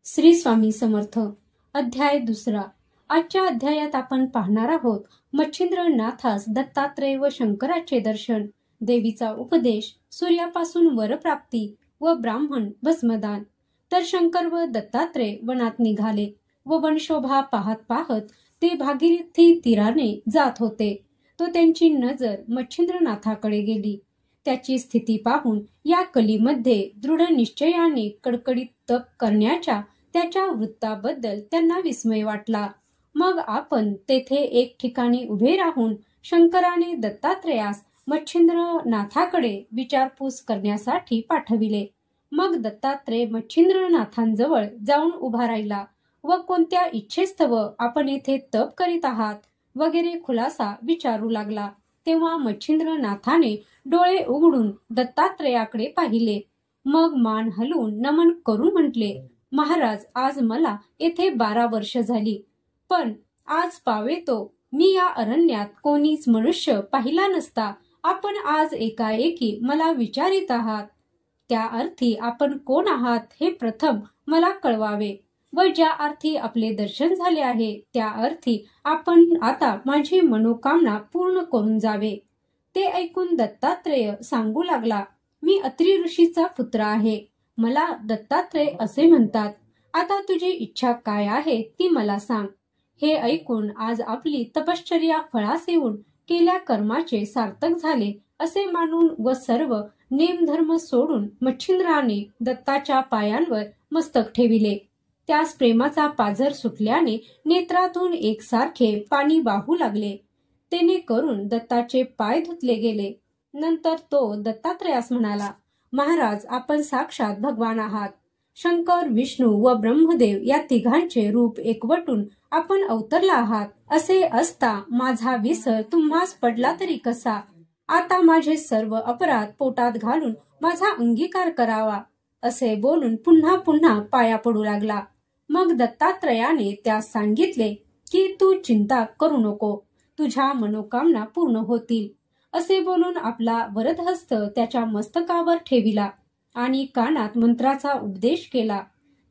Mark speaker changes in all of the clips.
Speaker 1: श्री स्वामी समर्थ. अध्याय 2. आजच्या अध्यायात आपण पाहणार आहोत मच्छिंद्रनाथास दत्तात्रय व शंकराचे दर्शन, देवीचा उपदेश, सूर्यापासून वरप्राप्ती व ब्राह्मण भस्मदान. तर शंकर व दत्तात्रय वनात निघाले व वनशोभा पाहत पाहत ते भागीरथी तीराने जात होते. तो त्यांची नजर मच्छिंद्रनाथाकडे गेली. त्याची स्थिती पाहून या कलीमध्ये दृढ निश्चयाने कडकडीत तप करण्याच्या त्याच्या वृत्ताबद्दल त्यांना विस्मय वाटला. मग आपण तेथे एक ठिकाणी उभे राहून शंकराने दत्तात्रयास मच्छिंद्रनाथाकडे विचारपूस करण्यासाठी पाठविले. मग दत्तात्रय मच्छिंद्रनाथांजवळ जाऊन उभा राहिला व कोणत्या इच्छेस्तव आपण येथे तप करीत आहात वगैरे खुलासा विचारू लागला. तेव्हा मच्छिंद्रनाथाने डोळे उघडून दत्तात्रयाकडे पाहिले. मग मान हलवून नमन करून म्हटले, महाराज, आज मला येथे 12 वर्ष झाली, पण आज पावेतो मी या अरण्यात कोणीच मनुष्य पाहिला नसता आपण आज एकाएकी मला विचारित आहात. त्या अर्थी आपण कोण आहात हे प्रथम मला कळवावे व ज्या अर्थी आपले दर्शन झाले आहे त्या अर्थी आपण आता माझी मनोकामना पूर्ण करून जावे. ते ऐकून दत्तात्रय सांगू लागला, मी अत्री ऋषीचा पुत्र आहे. मला दत्तात्रय असे म्हणतात. आता तुझी इच्छा काय आहे ती मला सांग. हे ऐकून आज आपली तपश्चर्या फळास येऊन केल्या कर्माचे सार्थक झाले असे मानून व सर्व नेमधर्म सोडून मच्छिंद्राने दत्ताच्या पायांवर मस्तक ठेविले. त्यास प्रेमाचा पाझर सुटल्याने नेत्रातून एकसारखे पाणी वाहू लागले. तेने करून दत्ताचे पाय धुतले गेले. नंतर तो दत्तात्रयास म्हणाला, महाराज, आपण साक्षात भगवान आहात. शंकर, विष्णू व ब्रह्मदेव या तिघांचे रूप एकवटून आपण अवतरला आहात. असे असता माझा विसर तुम्हास पडला तरी कसा? आता माझे सर्व अपराध पोटात घालून माझा अंगीकार करावा. असे बोलून पुन्हा पुन्हा पाया पडू लागला. मग दत्तात्रयाने त्यास सांगितले की तू चिंता करू नको, तुझ्या मनोकामना पूर्ण होतील. असे बोलून आपला वरदहस्त त्याच्या मस्तकावर ठेविला आणि कानात मंत्राचा उपदेश केला.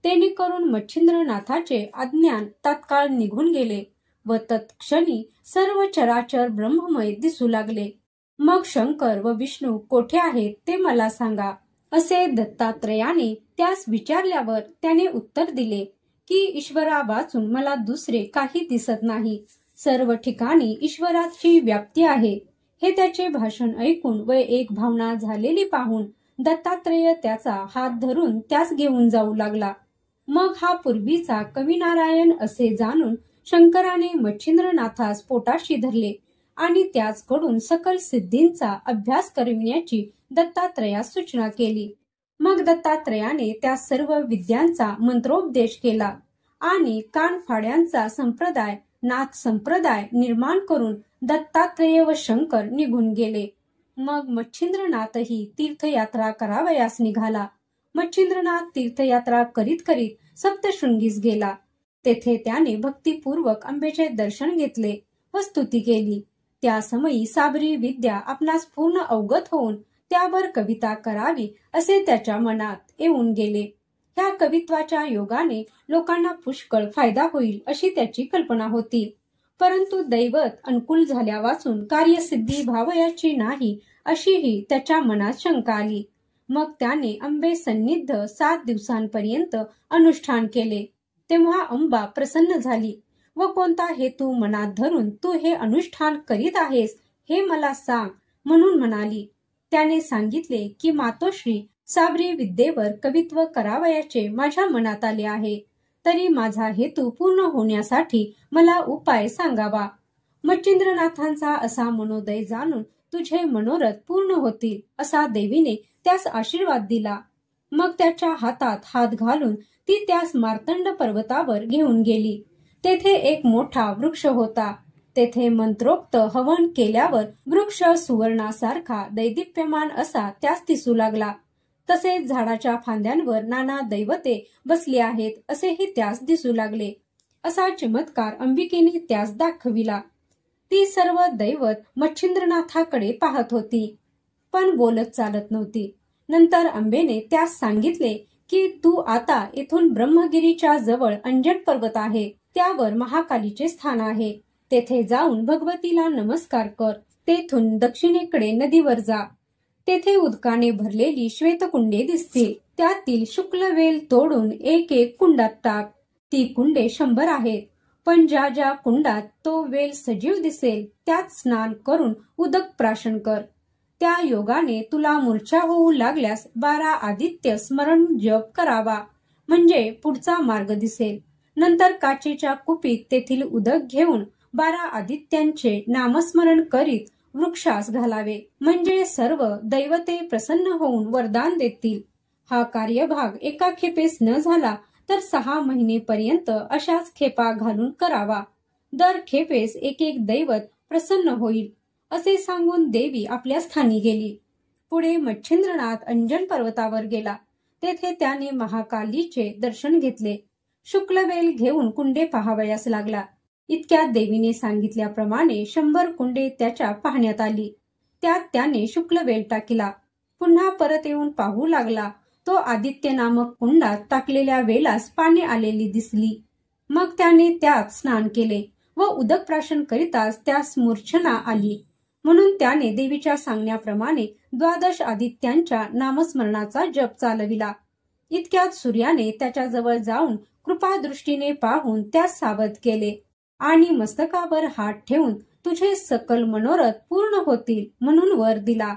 Speaker 1: तेने करून मच्छिंद्रनाथाचे अज्ञान तात्काळ निघून गेले व तत्क्षणी सर्व चराचर ब्रह्ममय दिसू लागले. मग शंकर व विष्णू कोठे आहेत ते मला सांगा, असे दत्तात्रयाने त्यास विचारल्यावर त्याने उत्तर दिले की ईश्वरा वाचून मला दुसरे काही दिसत नाही. सर्व ठिकाणी ईश्वराची व्याप्ती आहे. हे त्याचे भाषण ऐकून व एक भावना झालेली पाहून दत्तात्रय त्याचा हात धरून त्यास घेऊन जाऊ लागला. मग हा पूर्वीचा कविनारायण असे जाणून शंकराने मच्छिंद्रनाथास पोटाशी धरले आणि त्याचकडून सकल सिद्धींचा अभ्यास करविण्याची दत्तात्रयास सूचना केली. मग दत्तात्रयाने त्या सर्व विद्यांचा मंत्रोपदेश केला आणि कानफाड्यांचा संप्रदाय, नाथ संप्रदाय निर्माण करून दत्तात्रय व शंकर निघून गेले. मग मच्छिंद्रनाथही तीर्थयात्रा करावयास निघाला. मच्छिंद्रनाथ तीर्थयात्रा करीत करीत सप्तशृंगीस गेला. तेथे त्याने भक्तिपूर्वक अंबेचे दर्शन घेतले व स्तुती केली. त्या समयी साबरी विद्या आपणास पूर्ण अवगत होऊन त्यावर कविता करावी असे त्याच्या मनात येऊन गेले. ह्या कवित्वाच्या योगाने लोकांना पुष्कळ फायदा होईल अशी त्याची कल्पना होती. परंतु दैवत अनुकूल झाल्या वाचून कार्यसिद्धी भावयाची नाही अशीही त्याच्या मनात शंका आली. मग त्याने अंबे सन्निध 7 दिवसांपर्यंत अनुष्ठान केले. तेव्हा अंबा प्रसन्न झाली व कोणता हेतू मनात धरून तू हे अनुष्ठान करीत आहेस हे मला सांग म्हणून म्हणाली. त्याने सांगितले की मातोश्री, साबरी विद्येवर कवित्व करावयाचे माझ्या मनात आले आहे. तरी माझा हेतू पूर्ण होण्यासाठी मला उपाय सांगावा. मच्छिंद्रनाथांचा असा मनोदय जाणून तुझे मनोरथ पूर्ण होतील असा देवीने त्यास आशीर्वाद दिला. मग त्याच्या हातात हात घालून ती त्यास मार्तंड पर्वतावर घेऊन गेली. तेथे एक मोठा वृक्ष होता. तेथे मंत्रोक्त हवन केल्यावर वृक्ष सुवर्णासारखा दैदिप्यमान असा त्यास दिसू लागला. तसेच झाडाच्या फांद्यांवर नाना दैवते बसली आहेत असेही त्यास दिसू लागले. असा चमत्कार अंबिकेने त्यास दाखविला. ती सर्व दैवत मच्छिंद्रनाथाकडे पाहत होती पण बोलत चालत नव्हती. नंतर अंबेने त्यास सांगितले की तू आता येथून ब्रह्मगिरीच्या जवळ अंजन पर्वत आहे, त्यावर महाकालीचे स्थान आहे. तेथे जाऊन भगवतीला नमस्कार कर. तेथून दक्षिणेकडे नदीवर जा. तेथे उदकाने भरलेली श्वेतकुंडे दिसतील. त्यातील शुक्ल वेल तोडून एक एक कुंडात टाक. ती कुंडे 100 आहेत. पण ज्या ज्या कुंडात तो वेल सजीव दिसेल त्यात स्नान करून उदक प्राशन कर. त्या योगाने तुला मूर्छा होऊ लागल्यास 12 आदित्य स्मरण जप करावा, म्हणजे पुढचा मार्ग दिसेल. नंतर काचेच्या कुपीत तेथील उदक घेऊन 12 आदित्यांचे नामस्मरण करीत वृक्षास घालावे, म्हणजे सर्व दैवते प्रसन्न होऊन वरदान देतील. हा कार्यभाग एका खेपेस न झाला तर 6 महिनेपर्यंत अशाच खेपा घालून करावा. दर खेपेस एक एक दैवत प्रसन्न होईल, असे सांगून देवी आपल्या स्थानी गेली. पुढे मच्छिंद्रनाथ अंजन पर्वतावर गेला. तेथे त्याने महाकालीचे दर्शन घेतले. शुक्लवेल घेऊन कुंडे पाहावयास लागला. इतक्यात देवीने सांगितल्याप्रमाणे 100 कुंडे त्याच्या पाहण्यात आली. त्यात त्याने शुक्लवेल टाकला. पुन्हा परत येऊन पाहू लागला. तो आदित्य नामक कुंडात टाकलेल्या वेलास पाने आलेली दिसली. मग त्याने त्यात स्नान केले व उदक प्राशन करीताच त्यास मूर्छना आली. म्हणून त्याने देवीच्या सांगण्याप्रमाणे 12 आदित्यांच्या नामस्मरणाचा जप चालविला. इतक्यात सूर्याने त्याच्याजवळ जाऊन कृपादृष्टीने पाहून त्यास सावध केले आणि मस्तकावर हात ठेवून तुझे सकल मनोरथ पूर्ण होतील म्हणून वर दिला.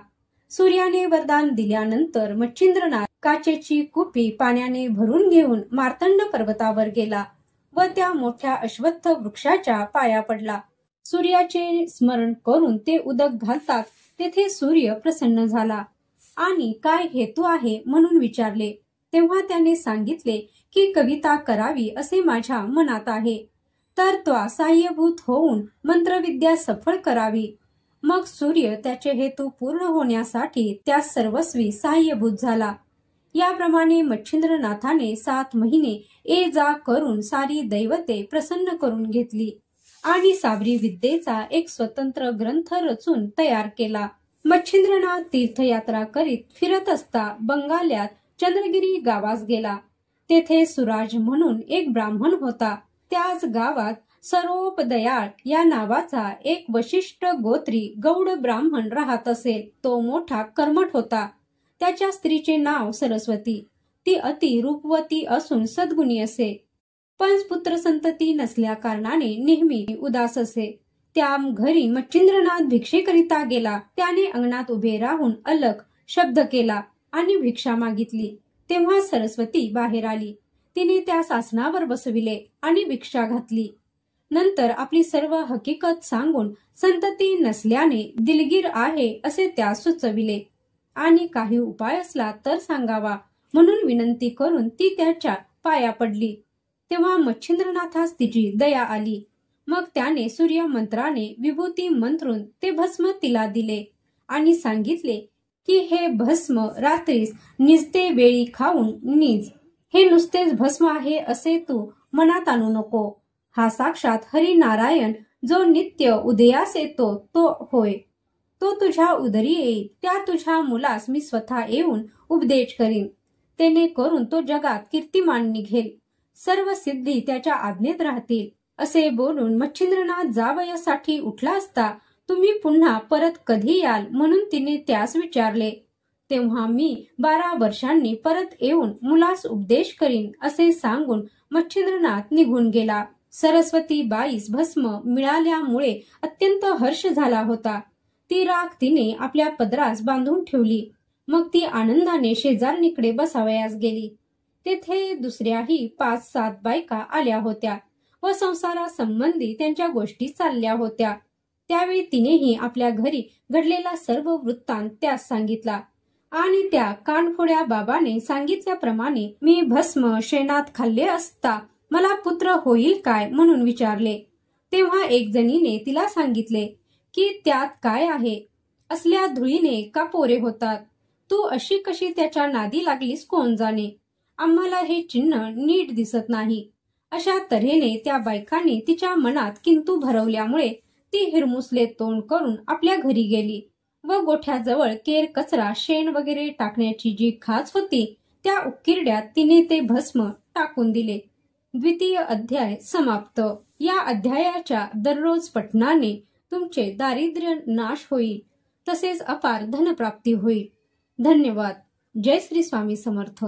Speaker 1: सूर्याने वरदान दिल्यानंतर मच्छिंद्रनाथ काचेची कुपी पाण्याने भरून घेऊन मार्तंड पर्वतावर गेला व त्या मोठ्या अश्वत्थ वृक्षाच्या पाया पडला. सूर्याचे स्मरण करून ते उदक घालतात तेथे सूर्य प्रसन्न झाला आणि काय हेतू आहे म्हणून विचारले. तेव्हा त्याने सांगितले की कविता करावी असे माझ्या मनात आहे, तर त्वा साह्यभूत होऊन मंत्रविद्या सफळ करावी. मग सूर्य त्याचे हेतू पूर्ण होण्यासाठी त्या सर्वस्वी साह्यभूत झाला. याप्रमाणे मच्छिंद्रनाथाने 7 महिने ये जा करून सारी दैवते प्रसन्न करून घेतली आणि साबरी विद्येचा एक स्वतंत्र ग्रंथ रचून तयार केला. मच्छिंद्रनाथ तीर्थयात्रा करीत फिरत असता बंगाल्यात चंद्रगिरी गावास गेला. तेथे सुराज म्हणून एक ब्राह्मण होता. त्याच गावात सरोपदयाळ या नावाचा एक वशिष्ठ गोत्री गौड ब्राह्मण राहत असेल. तो मोठा कर्मठ होता. त्याच्या स्त्रीचे नाव सरस्वती. ती अति रूपवती असून सद्गुणी असे, पण पुत्र संतती नसल्या कारणाने नेहमी उदास असे. त्या घरी मच्छिंद्रनाथ भिक्षेकरिता गेला. त्याने अंगणात उभे राहून अलख शब्द केला आणि भिक्षा मागितली. तेव्हा सरस्वती बाहेर आली. तिने त्या आसनावर बसविले आणि भिक्षा घातली. नंतर आपली सर्व हकीकत सांगून संतती नसल्याने दिलगीर आहे असे त्यास सुचविले आणि काही उपाय असला तर सांगावा म्हणून विनंती करून ती त्याच्या पाया पडली. तेव्हा मच्छिंद्रनाथास तिची दया आली. मग त्याने सूर्य मंत्राने विभूती मंत्रून ते भस्म तिला दिले आणि सांगितले की हे भस्म रात्रीस निजते वेळी खाऊन निज. हे नुसतेच भस्म आहे असे तू मनात आणू नको. हा साक्षात हरिनारायण जो नित्य उदयास येतो तो होय. तो तुझ्या उदरी येईल. त्या तुझ्या मुलास मी स्वतः येऊन उपदेश करीन. तेने करून तो जगात कीर्तिमान निघेल. सर्व सिद्धी त्याच्या आज्ञेत राहतील. असे बोलून मच्छिंद्रनाथ जावयासाठी उठला असता तुम्ही पुन्हा परत कधी याल म्हणून तिने त्यास विचारले. तेव्हा मी 12 वर्षांनी परत येऊन मुलास उपदेश करीन असे सांगून मच्छिंद्रनाथ निघून गेला. सरस्वती बाईस भस्म मिळाल्यामुळे अत्यंत हर्ष झाला होता. ती राख तिने आपल्या पदरास बांधून ठेवली. मग ती आनंदाने शेजारणीकडे बसावयास गेली. तेथे दुसऱ्याही 5-7 बायका आल्या होत्या व संसारासंबंधी त्यांच्या गोष्टी चालल्या होत्या. त्यावेळी तिनेही आपल्या घरी घडलेला सर्व वृत्तांत त्यास सांगितला आणि त्या कानफोड्या बाबाने सांगितल्याप्रमाणे मी भस्म शेणात खाल्ले असता मला पुत्र होईल काय म्हणून विचारले. तेव्हा एक जणीने तिला सांगितले की त्यात काय आहे, असल्या धुळीने का पोरे होतात. तू अशी कशी त्याच्या नादी लागलीस कोण जाणे. आम्हाला हे चिन्ह नीट दिसत नाही. अशा तऱ्हेने त्या बायकांनी तिच्या मनात किंतु भरवल्यामुळे ती हिरमुसले तोंड करून आपल्या घरी गेली व गोठ्याजवळ केर कचरा शेण वगैरे टाकण्याची जी खाच होती त्या उकिरड्यात तिने ते भस्म टाकून दिले. द्वितीय अध्याय समाप्त. या अध्यायाच्या दररोज पठणाने तुमचे दारिद्र्य नाश होईल, तसेच अपार धनप्राप्ती होईल. धन्यवाद. जय श्री स्वामी समर्थ.